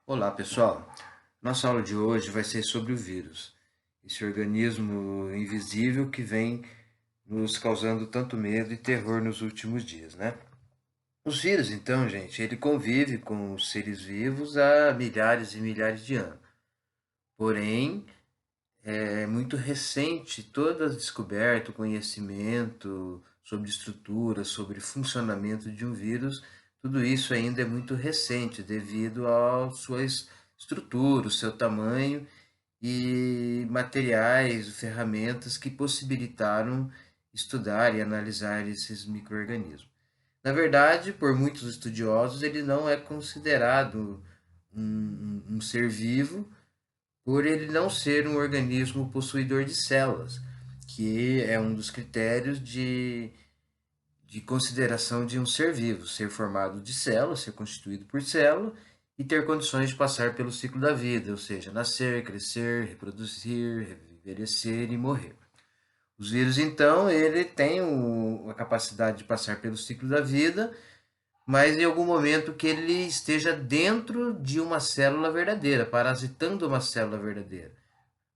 Olá, pessoal. Nossa aula de hoje vai ser sobre o vírus, esse organismo invisível que vem nos causando tanto medo e terror nos últimos dias, né? Os vírus, então, gente, ele convive com os seres vivos há milhares e milhares de anos. Porém, é muito recente toda a descoberta, o conhecimento sobre estrutura, sobre funcionamento de um vírus, tudo isso ainda é muito recente devido à sua estrutura, o seu tamanho e materiais, ferramentas que possibilitaram estudar e analisar esses micro-organismos. Na verdade, por muitos estudiosos, ele não é considerado um ser vivo, por ele não ser um organismo possuidor de células, que é um dos critérios de consideração de um ser vivo, ser formado de células, ser constituído por célula e ter condições de passar pelo ciclo da vida, ou seja, nascer, crescer, reproduzir, envelhecer e morrer. Os vírus, então, ele tem a capacidade de passar pelo ciclo da vida, mas em algum momento que ele esteja dentro de uma célula verdadeira, parasitando uma célula verdadeira.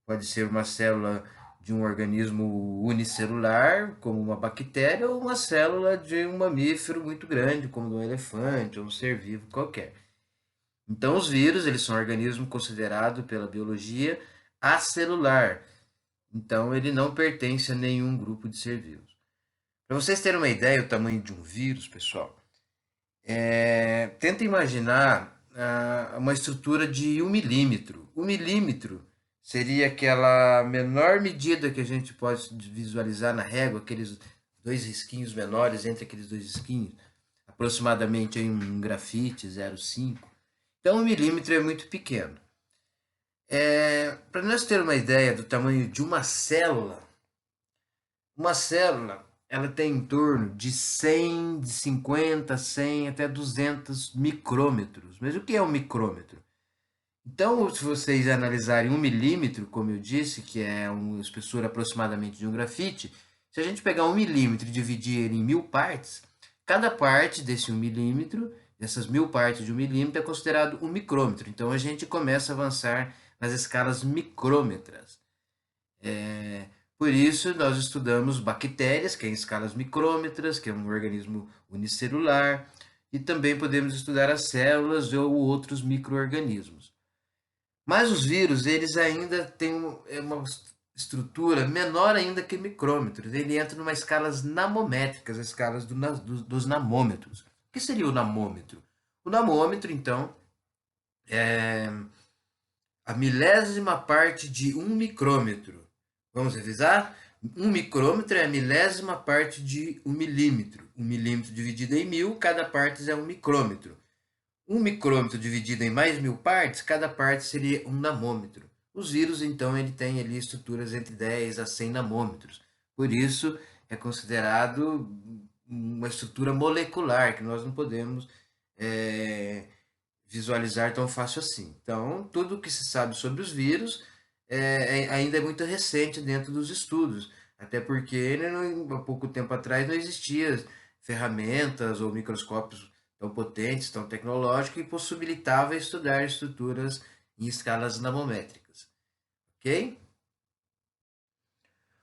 Pode ser uma célula de um organismo unicelular, como uma bactéria, ou uma célula de um mamífero muito grande, como um elefante ou um ser vivo qualquer. Então, os vírus, eles são organismos considerados pela biologia acelular. Então, ele não pertence a nenhum grupo de ser vivos. Para vocês terem uma ideia do tamanho de um vírus, pessoal, tenta imaginar uma estrutura de 1 milímetro. 1 milímetro seria aquela menor medida que a gente pode visualizar na régua, aqueles dois risquinhos menores entre aqueles dois risquinhos, aproximadamente em um grafite 0,5. Então, 1 milímetro é muito pequeno. Para nós ter uma ideia do tamanho de uma célula, ela tem em torno de 100, de 50, 100 até 200 micrômetros. Mas o que é um micrômetro? Então, se vocês analisarem 1 milímetro, como eu disse, que é uma espessura aproximadamente de um grafite, se a gente pegar 1 milímetro e dividir ele em 1000 partes, cada parte desse 1 milímetro, dessas 1000 partes de 1 milímetro, é considerado um micrômetro. Então, a gente começa a avançar nas escalas micrômetras. Por isso, nós estudamos bactérias, que é em escalas micrômetras, que é um organismo unicelular, e também podemos estudar as células ou outros micro-organismos. Mas os vírus, eles ainda têm uma estrutura menor ainda que micrômetros. Ele entra em escalas namométricas, as escalas dos namômetros. O que seria o namômetro? O namômetro, então, é a milésima parte de um micrômetro. Vamos revisar? Um micrômetro é a milésima parte de 1 milímetro. 1 milímetro dividido em 1000, cada parte é um micrômetro. 1 micrômetro dividido em mais 1000 partes, cada parte seria um namômetro. Os vírus, então, ele tem ali estruturas entre 10 a 100 namômetros. Por isso, é considerado uma estrutura molecular, que nós não podemos visualizar tão fácil assim. Então, tudo o que se sabe sobre os vírus ainda é muito recente dentro dos estudos, até porque há pouco tempo atrás não existia ferramentas ou microscópios tão potentes, tão tecnológicos, que possibilitava estudar estruturas em escalas nanométricas, ok?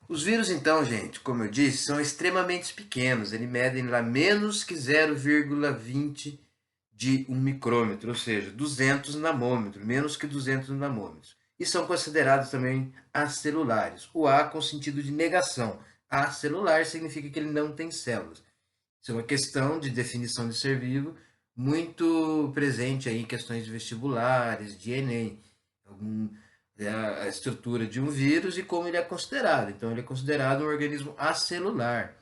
Os vírus, então, gente, como eu disse, são extremamente pequenos. Eles medem lá menos que 0,20 de um micrômetro, ou seja, 200 namômetros, menos que 200 namômetros. E são considerados também acelulares. O A com sentido de negação. Acelular significa que ele não tem células. Isso é uma questão de definição de ser vivo muito presente aí em questões vestibulares, de Enem. Algum, a estrutura de um vírus e como ele é considerado. Então, ele é considerado um organismo acelular,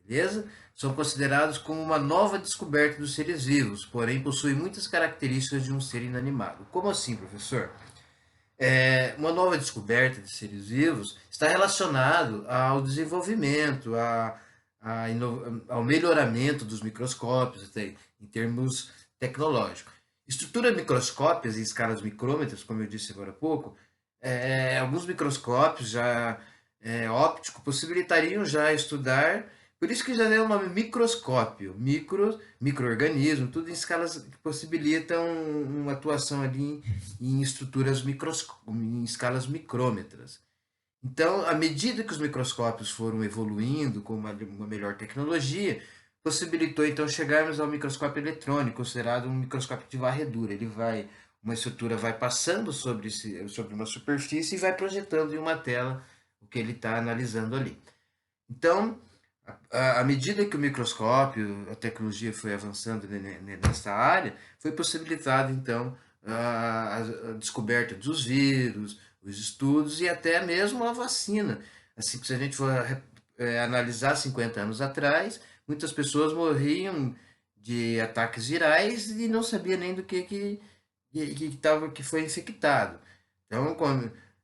beleza? São considerados como uma nova descoberta dos seres vivos, porém possuem muitas características de um ser inanimado. Como assim, professor? Uma nova descoberta de seres vivos está relacionado ao desenvolvimento, ao melhoramento dos microscópios, até, em termos tecnológicos. Estrutura microscópias em escalas micrômetros, como eu disse agora há pouco, alguns microscópios já ópticos possibilitariam já estudar Por isso que já é o nome microscópio, micro-organismo, tudo em escalas que possibilitam uma atuação ali em estruturas em escalas micrômetras. Então, à medida que os microscópios foram evoluindo com uma melhor tecnologia, possibilitou então chegarmos ao microscópio eletrônico, considerado um microscópio de varredura. Uma estrutura vai passando sobre uma superfície e vai projetando em uma tela o que ele está analisando ali. Então, à medida que o microscópio, a tecnologia foi avançando nessa área, foi possibilitado então a descoberta dos vírus, os estudos e até mesmo a vacina. Assim, se a gente for analisar 50 anos atrás, muitas pessoas morriam de ataques virais e não sabia nem do que foi infectado. Então,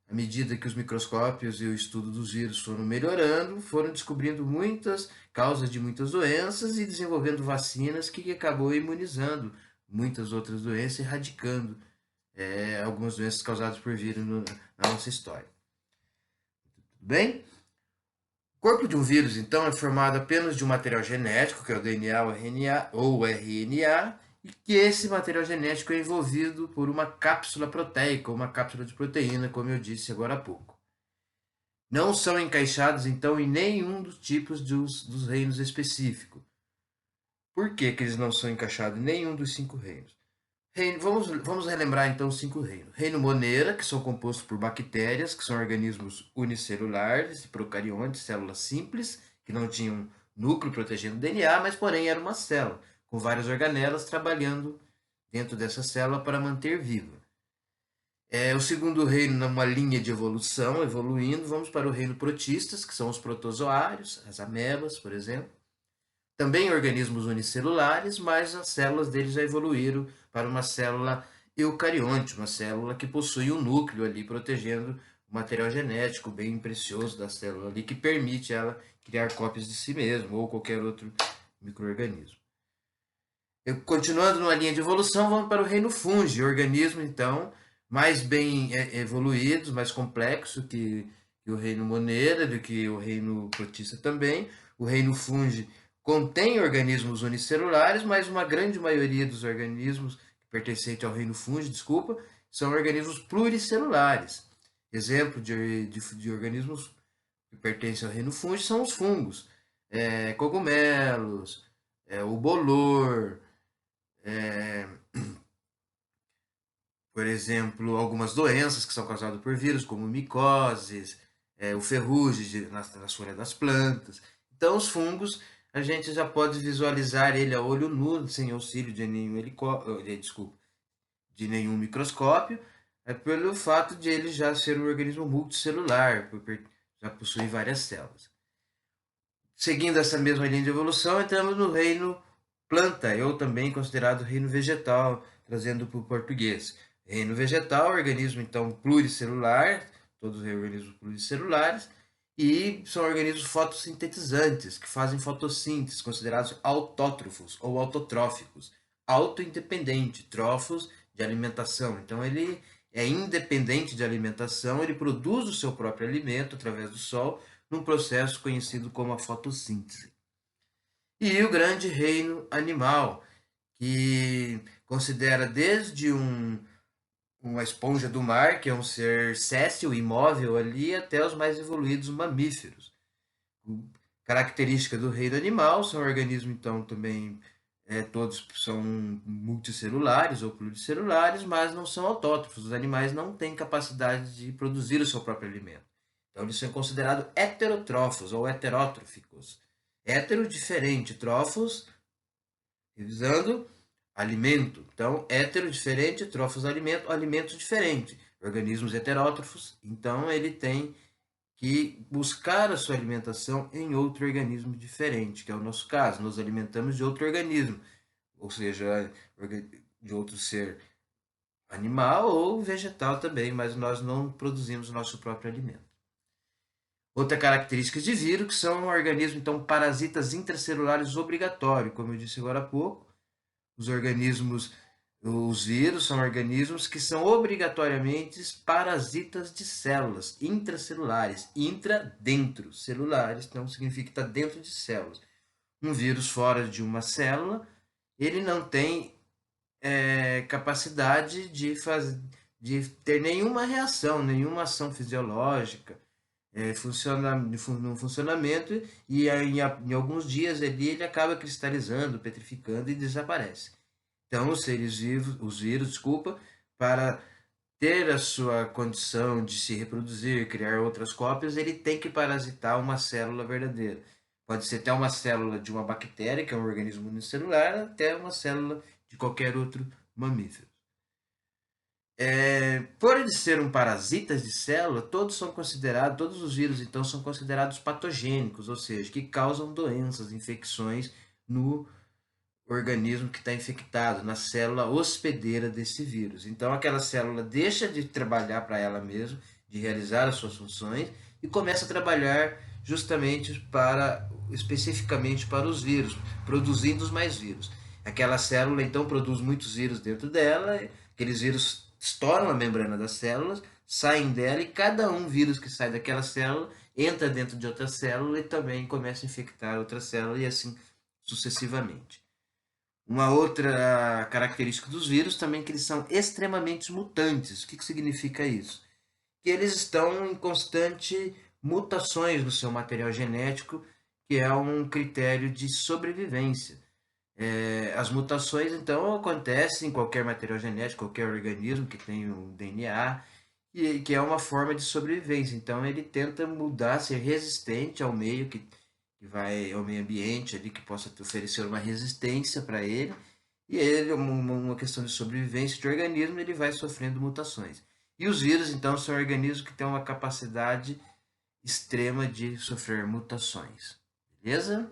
à medida que os microscópios e o estudo dos vírus foram melhorando, foram descobrindo muitas causas de muitas doenças e desenvolvendo vacinas que acabou imunizando muitas outras doenças, erradicando algumas doenças causadas por vírus na nossa história. Tudo bem? O corpo de um vírus, então, é formado apenas de um material genético, que é o DNA ou RNA, e que esse material genético é envolvido por uma cápsula proteica, uma cápsula de proteína, como eu disse agora há pouco. Não são encaixados, então, em nenhum dos tipos dos reinos específicos. Por que eles não são encaixados em nenhum dos 5 reinos? Vamos relembrar, então, os 5 reinos. Reino Monera, que são compostos por bactérias, que são organismos unicelulares, procariontes, células simples, que não tinham núcleo protegendo o DNA, mas, porém, era uma célula, com várias organelas trabalhando dentro dessa célula para manter viva. O segundo reino, numa linha de evolução, evoluindo, vamos para o reino protistas, que são os protozoários, as amebas, por exemplo. Também organismos unicelulares, mas as células deles já evoluíram para uma célula eucarionte, uma célula que possui um núcleo ali protegendo o material genético bem precioso da célula ali, que permite ela criar cópias de si mesma ou qualquer outro microorganismo. Continuando numa linha de evolução, vamos para o reino fungi, organismo então mais bem evoluídos, mais complexo que o reino Monera, do que o reino protista também. O reino fungi contém organismos unicelulares, mas uma grande maioria dos organismos pertencentes ao reino fungi, são organismos pluricelulares. Exemplo de organismos que pertencem ao reino fungi são os fungos, cogumelos, o bolor, por exemplo, algumas doenças que são causadas por vírus, como micoses, o ferrugem nas folhas das plantas. Então, os fungos, a gente já pode visualizar ele a olho nu, sem auxílio de nenhum microscópio, pelo fato de ele já ser um organismo multicelular, já possui várias células. Seguindo essa mesma linha de evolução, entramos no reino planta, ou também considerado reino vegetal, trazendo para o português. Reino vegetal, organismo então pluricelular, todos os organismos pluricelulares, e são organismos fotossintetizantes, que fazem fotossíntese, considerados autótrofos ou autotróficos. Autoindependente, trófos de alimentação. Então ele é independente de alimentação, ele produz o seu próprio alimento através do sol, num processo conhecido como a fotossíntese. E o grande reino animal, que considera desde uma esponja do mar, que é um ser séssil, imóvel ali, até os mais evoluídos mamíferos. Característica do reino animal são organismos, então, também todos são multicelulares ou pluricelulares, mas não são autótrofos. Os animais não têm capacidade de produzir o seu próprio alimento. Então, eles são considerados heterotrófos ou heterótrofos. Hétero, diferente, trófos, revisando, alimento. Então, hétero, diferente, trófos, alimento, alimento diferente. Organismos heterótrofos, então ele tem que buscar a sua alimentação em outro organismo diferente, que é o nosso caso. Nos alimentamos de outro organismo, ou seja, de outro ser animal ou vegetal também, mas nós não produzimos o nosso próprio alimento. Outra característica de vírus que são organismos, então, parasitas intracelulares obrigatórios, como eu disse agora há pouco. Os organismos Os vírus são organismos que são obrigatoriamente parasitas de células intracelulares, dentro celulares, então significa que está dentro de células. Um vírus fora de uma célula, ele não tem capacidade de ter nenhuma reação, nenhuma ação fisiológica, no funcionamento, e em alguns dias ele acaba cristalizando, petrificando e desaparece. Então, os vírus, desculpa, para ter a sua condição de se reproduzir, criar outras cópias, ele tem que parasitar uma célula verdadeira. Pode ser até uma célula de uma bactéria, que é um organismo unicelular, até uma célula de qualquer outro mamífero. Por ele ser um parasita de célula, todos os vírus então são considerados patogênicos, ou seja, que causam doenças, infecções no organismo que está infectado, na célula hospedeira desse vírus. Então aquela célula deixa de trabalhar para ela mesma, de realizar as suas funções, e começa a trabalhar especificamente para os vírus, produzindo mais vírus. Aquela célula então produz muitos vírus dentro dela, aqueles vírus estouram a membrana das células, saem dela, e cada vírus que sai daquela célula entra dentro de outra célula e também começa a infectar outra célula, e assim sucessivamente. Uma outra característica dos vírus também é que eles são extremamente mutantes. O que significa isso? Que eles estão em constante mutações no seu material genético, que é um critério de sobrevivência. As mutações, então, acontecem em qualquer material genético, qualquer organismo que tem um DNA, e que é uma forma de sobrevivência. Então, ele tenta mudar, ser resistente ao meio ao meio ambiente ali, que possa oferecer uma resistência para ele, e ele, uma questão de sobrevivência de organismo, ele vai sofrendo mutações. E os vírus, então, são organismos que têm uma capacidade extrema de sofrer mutações. Beleza?